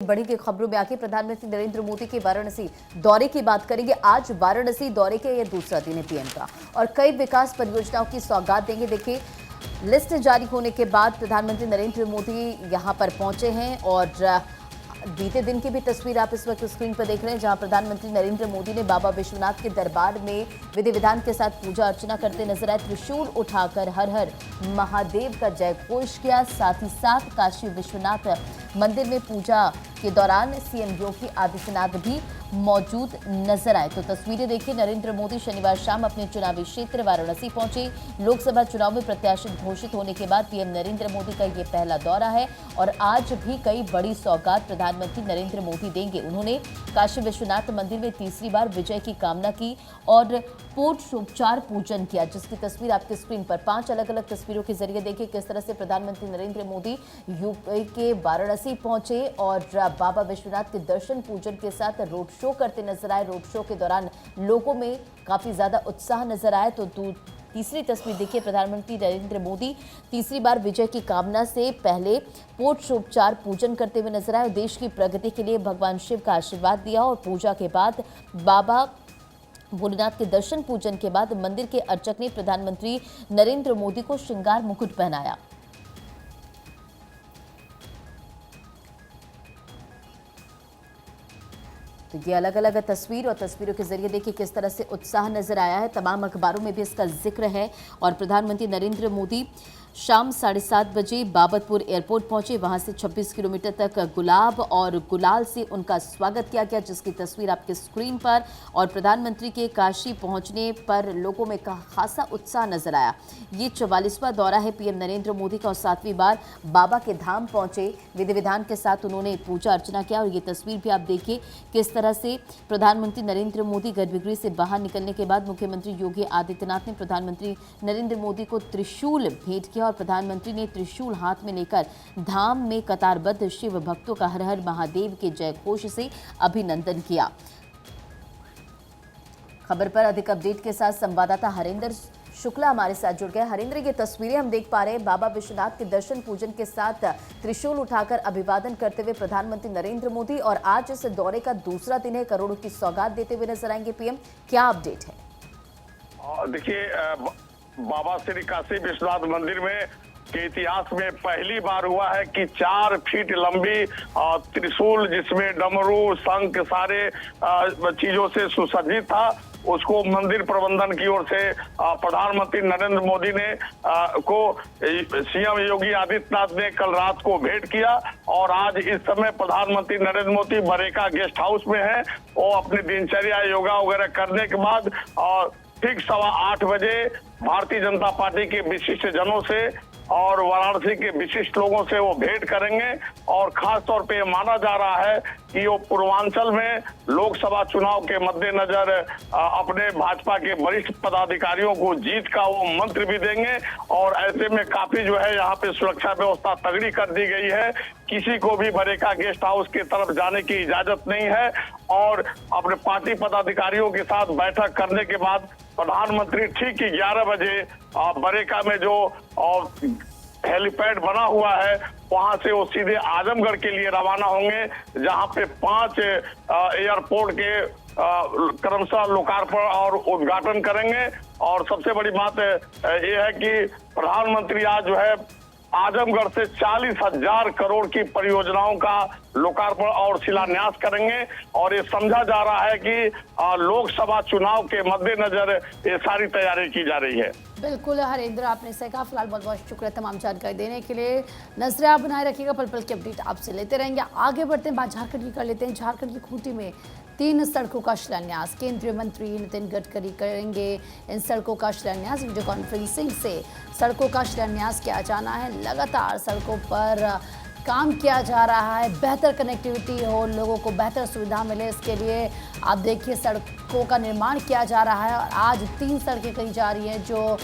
बड़ी की खबरों में आके प्रधानमंत्री नरेंद्र मोदी के वाराणसी दौरे की बात करेंगे। आज वाराणसी दौरे के ये दूसरा दिन है पीएम का और कई विकास परियोजनाओं की सौगात देंगे। देखिए, लिस्ट जारी होने के बाद प्रधानमंत्री नरेंद्र मोदी यहां पर पहुंचे हैं और बीते दिन की भी तस्वीर आप इस वक्त स्क्रीन पर देख रहे हैं, जहां प्रधानमंत्री नरेंद्र मोदी ने बाबा विश्वनाथ के दरबार में विधि विधान के साथ पूजा अर्चना करते नजर आए। त्रिशूल उठाकर हर हर महादेव का जय घोष किया। साथ ही साथ काशी विश्वनाथ मंदिर में पूजा के दौरान सीएम योगी आदित्यनाथ भी मौजूद नजर आए। तो तस्वीरें देखिए, नरेंद्र मोदी शनिवार शाम अपने चुनावी क्षेत्र वाराणसी पहुंचे। लोकसभा चुनाव में प्रत्याशी घोषित होने के बाद पीएम नरेंद्र मोदी का ये पहला दौरा है और आज भी कई बड़ी सौगात प्रधानमंत्री नरेंद्र मोदी देंगे। उन्होंने काशी विश्वनाथ मंदिर में तीसरी बार विजय की कामना की और पोषोपचार पूजन किया, जिसकी तस्वीर आपकी स्क्रीन पर 5 अलग अलग तस्वीरों के जरिए देखिए किस तरह से प्रधानमंत्री नरेंद्र मोदी यूपी के वाराणसी पहुंचे और बाबा विश्वनाथ के दर्शन पूजन के साथ रोड शो करते नजर आए। रोड शो के दौरान लोगों में काफी ज्यादा उत्साह नजर आया। तो तीसरी तस्वीर देखिए, प्रधानमंत्री नरेंद्र मोदी तीसरी बार विजय की कामना से पहले पोषोपचार पूजन करते हुए नजर आए। देश की प्रगति के लिए भगवान शिव का आशीर्वाद दिया और पूजा के बाद बाबा भोलेनाथ के दर्शन पूजन के बाद मंदिर के अर्चक ने प्रधानमंत्री नरेंद्र मोदी को श्रृंगार मुकुट पहनाया। तो ये अलग अलग तस्वीर और तस्वीरों के जरिए देखिए किस तरह से उत्साह नजर आया है। तमाम अखबारों में भी इसका जिक्र है और प्रधानमंत्री नरेंद्र मोदी शाम 7:30 बजे बाबतपुर एयरपोर्ट पहुंचे। वहां से 26 किलोमीटर तक गुलाब और गुलाल से उनका स्वागत किया गया, जिसकी तस्वीर आपके स्क्रीन पर। और प्रधानमंत्री के काशी पहुंचने पर लोगों में खासा उत्साह नजर आया। ये 44वां दौरा है पीएम नरेंद्र मोदी का और 7वीं बार बाबा के धाम पहुंचे। विधि विधान के साथ उन्होंने पूजा अर्चना किया और ये तस्वीर भी आप देखिए किस तरह से प्रधानमंत्री नरेंद्र मोदी गर्भगृह से बाहर निकलने के बाद मुख्यमंत्री योगी आदित्यनाथ ने प्रधानमंत्री नरेंद्र मोदी को त्रिशूल भेंट किया और प्रधानमंत्री ने त्रिशूल हाथ में लेकर धाम में कतारबद्ध शिव भक्तों का हर हर महादेव के जय घोष से अभिनंदन किया। खबर पर अधिक अपडेट के साथ संवाददाता हरेंद्र शुक्ला हमारे साथ जुड़ गए। हरेंद्र, ये तस्वीरें हम देख पा रहे हैं बाबा विश्वनाथ के दर्शन पूजन के साथ त्रिशूल उठाकर अभिवादन करते हुए प्रधानमंत्री नरेंद्र मोदी, और आज इस दौरे का दूसरा दिन है। करोड़ों की सौगात देते हुए नजर आएंगे पीएम, क्या अपडेट है? देखिए, बाबा श्री काशी विश्वनाथ मंदिर में के इतिहास में पहली बार हुआ है कि 4 फीट लंबी त्रिशूल, जिसमें डमरू शंख सारे चीजों से सुसज्जित था, उसको मंदिर प्रबंधन की ओर से प्रधानमंत्री नरेंद्र मोदी ने को सीएम योगी आदित्यनाथ ने कल रात को भेंट किया। और आज इस समय प्रधानमंत्री नरेंद्र मोदी बरेका गेस्ट हाउस में है। वो अपनी दिनचर्या योगा वगैरह करने के बाद और ठीक 8:15 बजे भारतीय जनता पार्टी के विशिष्ट जनों से और वाराणसी के विशिष्ट लोगों से वो भेंट करेंगे। और खास तौर पे माना जा रहा है कि वो पूर्वांचल में लोकसभा चुनाव के मद्देनजर अपने भाजपा के वरिष्ठ पदाधिकारियों को जीत का वो मंत्र भी देंगे। और ऐसे में काफी जो है यहाँ पे सुरक्षा व्यवस्था तगड़ी कर दी गई है। किसी को भी बरेका गेस्ट हाउस की तरफ जाने की इजाजत नहीं है। और अपने पार्टी पदाधिकारियों के साथ बैठक करने के बाद प्रधानमंत्री ठीक 11 बजे बरेका में जो हेलीपैड बना हुआ है वहां से वो सीधे आजमगढ़ के लिए रवाना होंगे, जहां पे 5 एयरपोर्ट के क्रमशः लोकार्पण और उद्घाटन करेंगे। और सबसे बड़ी बात ये है कि प्रधानमंत्री आज जो है आजमगढ़ से 40,000 करोड़ की परियोजनाओं का लोकार्पण और शिलान्यास करेंगे। और ये समझा जा रहा है कि लोकसभा चुनाव के मद्देनजर ये सारी तैयारी की जा रही है। बिल्कुल हरेंद्र, आपने सही कहा। फिलहाल बहुत बहुत शुक्रिया तमाम जानकारी देने के लिए। नजरें आप बनाए रखिएगा, पल पल की अपडेट आपसे लेते रहेंगे। आगे बढ़ते हैं, बात झारखंड की कर लेते हैं। झारखंड की खूंटी में 3 सड़कों का शिलान्यास केंद्रीय मंत्री नितिन गडकरी करेंगे। इन सड़कों का शिलान्यास वीडियो कॉन्फ्रेंसिंग से सड़कों का शिलान्यास किया जाना है। लगातार सड़कों पर काम किया जा रहा है, बेहतर कनेक्टिविटी हो, लोगों को बेहतर सुविधा मिले, इसके लिए आप देखिए सड़कों का निर्माण किया जा रहा है। और आज 3 सड़कें कही जा रही हैं जो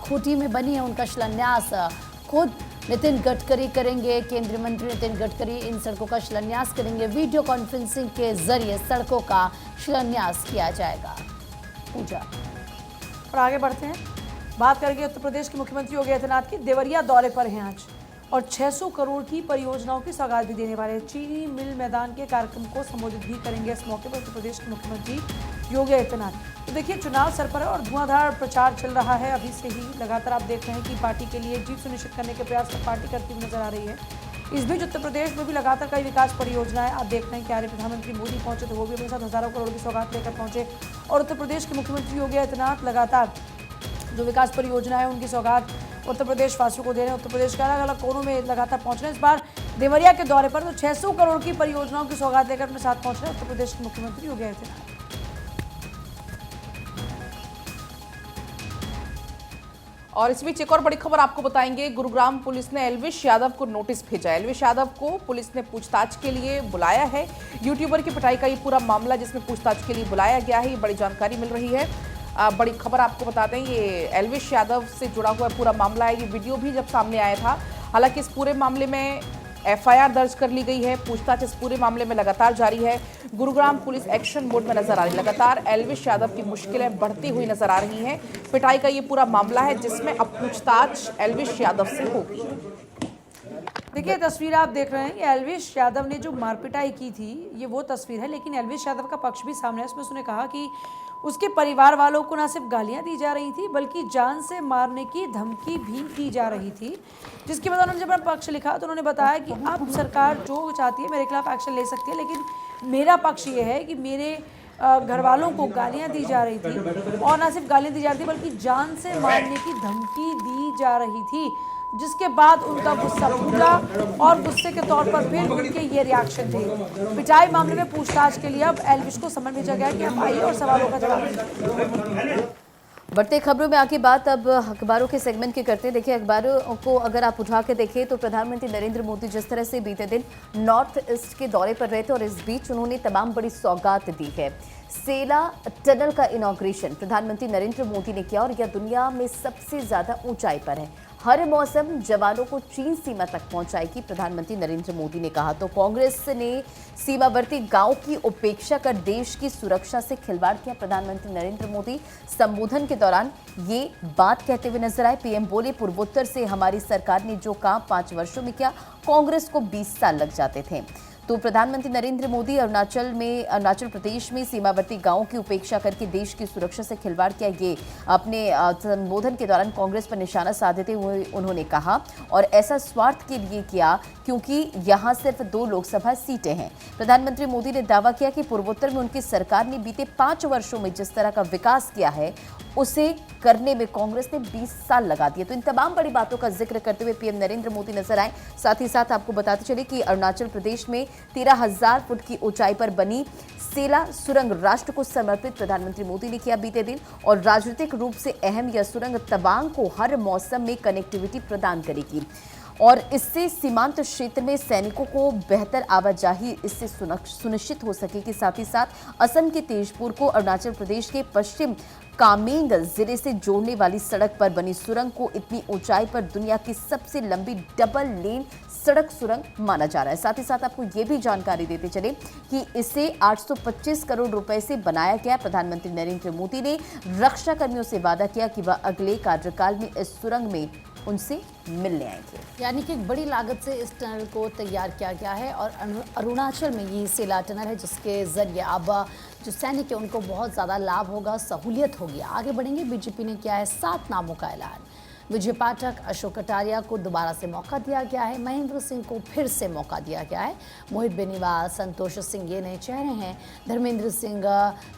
खूंटी में बनी है, उनका शिलान्यास खुद नितिन गडकरी करेंगे। केंद्रीय मंत्री नितिन गडकरी इन सड़कों का शिलान्यास करेंगे। वीडियो कॉन्फ्रेंसिंग के जरिए सड़कों का शिलान्यास किया जाएगा। पूजा और आगे बढ़ते हैं, बात करेंगे उत्तर प्रदेश के मुख्यमंत्री योगी आदित्यनाथ की देवरिया दौरे पर हैं आज और 600 करोड़ की परियोजनाओं की सौगात भी देने वाले हैं। चीनी मिल मैदान के कार्यक्रम को संबोधित भी करेंगे इस मौके पर उत्तर प्रदेश के मुख्यमंत्री योगी आदित्यनाथ। तो देखिए, चुनाव सर पर है और धुआंधार प्रचार चल रहा है अभी से ही। लगातार आप देख रहे हैं कि पार्टी के लिए जीत सुनिश्चित करने के प्रयास पर पार्टी करती हुई नजर आ रही है। इस बीच उत्तर प्रदेश में भी लगातार कई विकास परियोजनाएं आप देख रहे हैं कि आर्य प्रधानमंत्री मोदी पहुंचे तो वो भी अपने साथ हजारों करोड़ की सौगात लेकर पहुंचे। और उत्तर प्रदेश के मुख्यमंत्री योगी आदित्यनाथ लगातार जो विकास परियोजना है उनकी सौगात उत्तर प्रदेश वासियों को दे रहे हैं। उत्तर प्रदेश के अलग अलग कोनों में लगातार पहुंच रहे हैं। इस बार देवरिया के दौरे पर तो 600 करोड़ की परियोजनाओं की सौगात लेकर अपने साथ पहुंच रहे हैं उत्तर प्रदेश के मुख्यमंत्री योगी आदित्यनाथ। और इस बीच एक और बड़ी खबर आपको बताएंगे। गुरुग्राम पुलिस ने एल्विश यादव को नोटिस भेजा है। एल्विश यादव को पुलिस ने पूछताछ के लिए बुलाया है। यूट्यूबर की पिटाई का ये पूरा मामला जिसमें पूछताछ के लिए बुलाया गया है, ये बड़ी जानकारी मिल रही है। बड़ी खबर आपको बताते हैं, ये एल्विश यादव से जुड़ा हुआ पूरा मामला है। ये वीडियो भी जब सामने आया था, हालांकि इस पूरे मामले में एफआईआर दर्ज कर ली गई है। पूछताछ इस पूरे मामले में लगातार जारी है। गुरुग्राम पुलिस एक्शन मोड में नजर आ रही है। लगातार एल्विश यादव की मुश्किलें बढ़ती हुई नजर आ रही हैं। पिटाई का ये पूरा मामला है जिसमें अब पूछताछ एल्विश यादव से होगी। देखिए, तस्वीर आप देख रहे हैं, ये एल्विश यादव ने जो मारपिटाई की थी ये वो तस्वीर है। लेकिन एल्विश यादव का पक्ष भी सामने है। उसमें उसने कहा कि उसके परिवार वालों को ना सिर्फ गालियां दी जा रही थी बल्कि जान से मारने की धमकी भी दी जा रही थी। जिसके बाद उन्होंने जब अपना पक्ष लिखा तो उन्होंने बताया कि अब सरकार जो चाहती है मेरे खिलाफ एक्शन ले सकती है, लेकिन मेरा पक्ष ये है कि मेरे घर वालों को गालियां दी जा रही थी और ना सिर्फ गालियां दी जा रही थी बल्कि जान से मारने की धमकी दी जा रही थी। जिसके बाद उनका गुस्सा फूटा और गुस्से के तौर पर फिर उनके ये रिएक्शन थे। पिटाई मामले में पूछताछ के लिए अब एल्विश को समन भेजा गया कि आप आइए और सवालों का जवाब दीजिए। बढ़ते खबरों में आगे बात अब अखबारों के सेगमेंट की करते हैं। देखिए, अखबारों को अगर आप उठा के देखें तो प्रधानमंत्री नरेंद्र मोदी जिस तरह से बीते दिन नॉर्थ ईस्ट के दौरे पर रहे थे और इस बीच उन्होंने तमाम बड़ी सौगात दी है। सेला टनल का इनॉग्रेशन प्रधानमंत्री नरेंद्र मोदी ने किया और यह दुनिया में सबसे ज्यादा ऊंचाई पर है। हर मौसम जवानों को चीन सीमा तक पहुंचाएगी, प्रधानमंत्री नरेंद्र मोदी ने कहा। तो कांग्रेस ने सीमावर्ती गांव की उपेक्षा कर देश की सुरक्षा से खिलवाड़ किया, प्रधानमंत्री नरेंद्र मोदी संबोधन के दौरान ये बात कहते हुए नजर आए। पीएम बोले, पूर्वोत्तर से हमारी सरकार ने जो काम 5 वर्षों में किया, कांग्रेस को 20 साल लग जाते थे। तो प्रधानमंत्री नरेंद्र मोदी अरुणाचल प्रदेश में सीमावर्ती गांवों की उपेक्षा करके देश की सुरक्षा से खिलवाड़ किया, ये अपने संबोधन के दौरान कांग्रेस पर निशाना साधते हुए उन्होंने कहा। और ऐसा स्वार्थ के लिए किया क्योंकि यहां सिर्फ 2 लोकसभा सीटें हैं। प्रधानमंत्री मोदी ने दावा किया कि पूर्वोत्तर में उनकी सरकार ने बीते 5 वर्षों में जिस तरह का विकास किया है उसे करने में कांग्रेस ने 20 साल लगा दिए। तो इन तमाम बड़ी बातों का जिक्र करते हुए पीएम नरेंद्र मोदी नजर आए। साथ ही साथ आपको बताते चले कि अरुणाचल प्रदेश में 13,000 फुट की ऊंचाई पर बनी सेला सुरंग राष्ट्र को समर्पित प्रधानमंत्री मोदी ने किया बीते दिन। और राजनीतिक रूप से अहम यह सुरंग तवांग को हर मौसम में कनेक्टिविटी प्रदान करेगी और इससे सीमांत क्षेत्र में सैनिकों को बेहतर आवाजाही इससे सुनिश्चित हो सकेगी। साथ ही साथ असम के तेजपुर को अरुणाचल प्रदेश के पश्चिम कामेंग जिले से जोड़ने वाली सड़क पर बनी सुरंग को इतनी ऊंचाई पर दुनिया की सबसे लंबी डबल लेन सड़क सुरंग माना जा रहा है। साथ ही साथ आपको ये भी जानकारी देते चले कि इसे 825 करोड़ रुपए से बनाया गया। प्रधानमंत्री नरेंद्र मोदी ने रक्षा कर्मियों से वादा किया कि वह अगले कार्यकाल में इस सुरंग में उनसे मिलने आएंगे। यानी कि एक बड़ी लागत से इस टनल को तैयार किया गया है और अरुणाचल में ये सेला टनल है जिसके जरिए अब जो सैनिक है उनको बहुत ज़्यादा लाभ होगा, सहूलियत होगी। आगे बढ़ेंगे। बीजेपी ने किया है 7 नामों का ऐलान। विजय पाठक, अशोक कटारिया को दोबारा से मौका दिया गया है। महेंद्र सिंह को फिर से मौका दिया गया है। मोहित बेनीवाल, संतोष सिंह ये नए चेहरे हैं। धर्मेंद्र सिंह,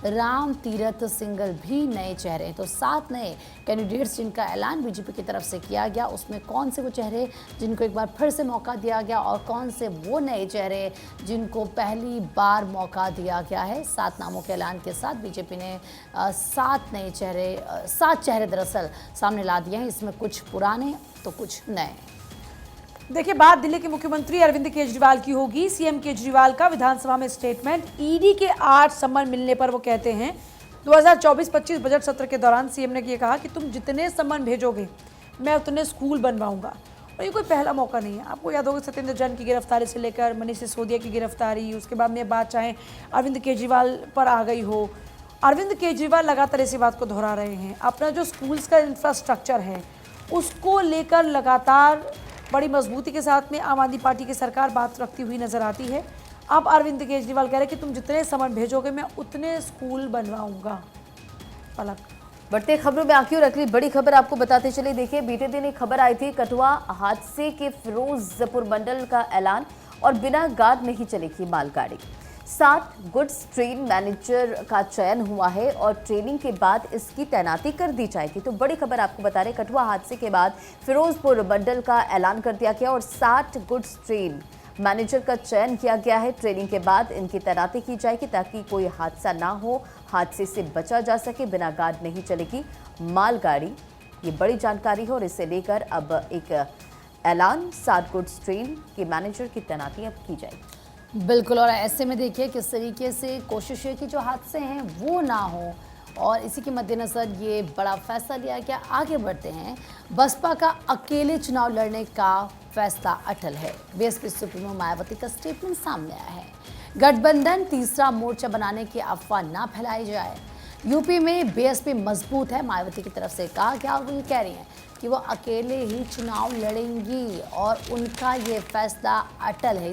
राम तीरथ सिंगल भी नए चेहरे हैं। तो 7 नए कैंडिडेट्स जिनका ऐलान बीजेपी की तरफ से किया गया, उसमें कौन से वो चेहरे जिनको एक बार फिर से मौका दिया गया और कौन से वो नए चेहरे जिनको पहली बार मौका दिया गया है। 7 नामों के ऐलान के साथ बीजेपी ने 7 चेहरे दरअसल सामने ला दिए हैं। इसमें कुछ पुराने तो कुछ नए। देखिए, बात दिल्ली के मुख्यमंत्री अरविंद केजरीवाल की होगी। सीएम केजरीवाल का विधानसभा में स्टेटमेंट। ईडी के 8 सम्मन मिलने पर वो कहते हैं 2024-25 बजट सत्र के दौरान सीएम ने ये कहा कि तुम जितने सम्मन भेजोगे मैं उतने स्कूल बनवाऊंगा। और ये कोई पहला मौका नहीं है। आपको याद होगा सत्येंद्र जैन की गिरफ्तारी से लेकर मनीष सिसोदिया की गिरफ्तारी, उसके बाद में बात चाहे अरविंद केजरीवाल पर आ गई हो। अरविंद केजरीवाल लगातार इसी बात को दोहरा रहे हैं। अपना जो स्कूल्स का इंफ्रास्ट्रक्चर है उसको लेकर लगातार बड़ी मजबूती के साथ में आम आदमी पार्टी की सरकार बात रखती हुई नजर आती है। अब अरविंद केजरीवाल कह रहे कि तुम जितने समन भेजोगे मैं उतने स्कूल बनवाऊंगा। पलक बढ़ते खबरों में आखिर अगली बड़ी खबर आपको बताते चले। देखिए, बीते दिन एक खबर आई थी कठुआ हादसे के फिरोजपुर मंडल का ऐलान और बिना गार्ड नहीं चलेगी मालगाड़ी। 7 गुड्स ट्रेन मैनेजर का चयन हुआ है और ट्रेनिंग के बाद इसकी तैनाती कर दी जाएगी। तो बड़ी खबर आपको बता रहे, कठुआ हादसे के बाद फिरोजपुर मंडल का ऐलान कर दिया गया और 60 गुड्स ट्रेन मैनेजर का चयन किया गया है। ट्रेनिंग के बाद इनकी तैनाती की जाएगी ताकि कोई हादसा ना हो, हादसे से बचा जा सके। बिना गार्ड नहीं चलेगी मालगाड़ी, ये बड़ी जानकारी है और इसे लेकर अब एक ऐलान 7 गुड्स ट्रेन के मैनेजर की तैनाती अब की जाएगी। बिल्कुल, और ऐसे में देखिए किस तरीके से कोशिश है कि जो हादसे हैं वो ना हो, और इसी के मद्देनज़र ये बड़ा फैसला लिया गया। आगे बढ़ते हैं। बसपा का अकेले चुनाव लड़ने का फैसला अटल है। बीएसपी सुप्रीमो मायावती का स्टेटमेंट सामने आया है। गठबंधन तीसरा मोर्चा बनाने की अफवाह ना फैलाई जाए। यूपी में बीएसपी मजबूत है, मायावती की तरफ से कहा गया। वो ये कह रही हैं कि वो अकेले ही चुनाव लड़ेंगी और उनका ये फैसला अटल है।